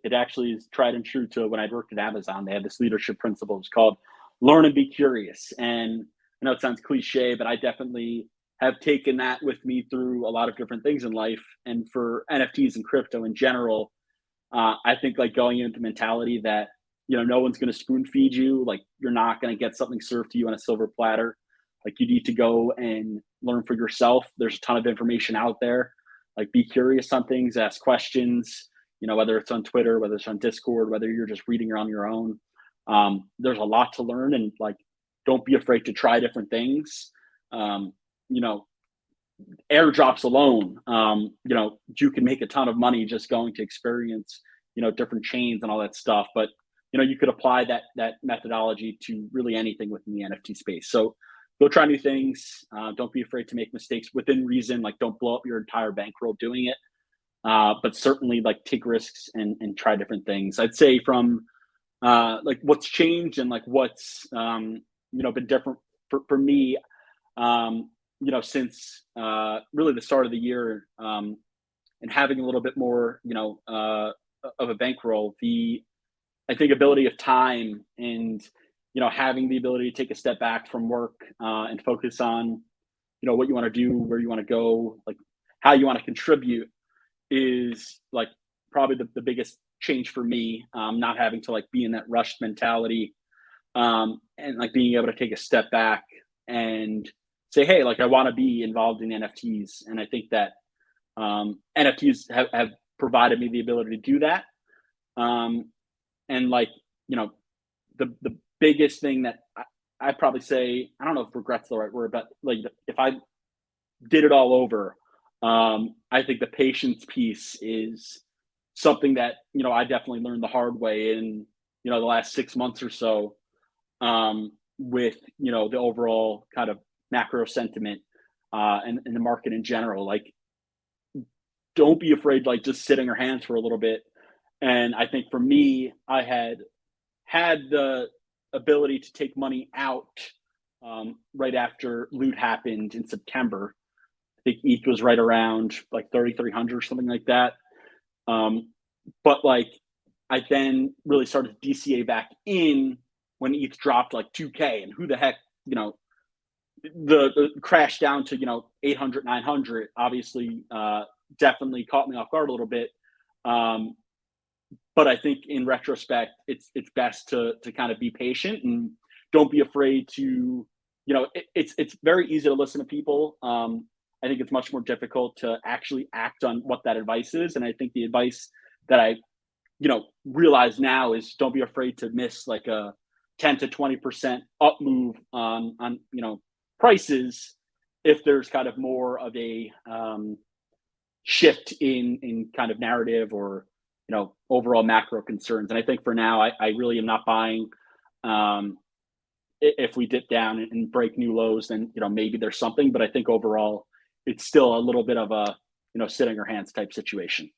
it actually is tried and true to when I worked at Amazon. They had this leadership principle. It's called learn and be curious. And I know it sounds cliche, but I definitely have taken that with me through a lot of different things in life. And for NFTs and crypto in general, I think like going into mentality that no one's going to spoon feed you. Like you're not going to get something served to you on a silver platter. Like you need to go and learn for yourself. There's a ton of information out there. Like be curious on things, ask questions. Whether it's on Twitter, whether it's on Discord, whether you're just reading on your own. There's a lot to learn, and like don't be afraid to try different things. Um, you know, Airdrops alone, you can make a ton of money just going to experience, different chains and all that stuff. But you could apply that methodology to really anything within the NFT space. So go try new things. Don't be afraid to make mistakes within reason. Like don't blow up your entire bankroll doing it. But certainly like take risks and try different things. I'd say from like what's changed and like what's been different for me. Since really the start of the year, and having a little bit more, of a bankroll, I think ability of time and, having the ability to take a step back from work and focus on, what you want to do, where you want to go, like how you want to contribute is like probably the biggest change for me. Not having to like be in that rushed mentality, and like being able to take a step back and say, hey, like I want to be involved in NFTs. And I think that NFTs have provided me the ability to do that. And like, the biggest thing that I'd probably say, I don't know if regret's the right word, but like if I did it all over, I think the patience piece is something that, I definitely learned the hard way in, the last 6 months or so, with, the overall kind of macro sentiment, and the market in general. Like, don't be afraid, like just sitting your hands for a little bit. And I think for me, I had the ability to take money out, right after loot happened in September. I think ETH was right around like 3,300 or something like that. But like, I then really started to DCA back in when ETH dropped like 2K, and who the heck, the crash down to 800, 900 obviously definitely caught me off guard a little bit. But I think in retrospect, it's best to kind of be patient and don't be afraid to, it's very easy to listen to people. I think it's much more difficult to actually act on what that advice is. And I think the advice that I, realize now is don't be afraid to miss like a 10 to 20% up move on, prices if there's kind of more of a shift in kind of narrative or overall macro concerns. And I think for now, I really am not buying. If we dip down and break new lows, then maybe there's something. But I think overall, it's still a little bit of a sit on your hands type situation.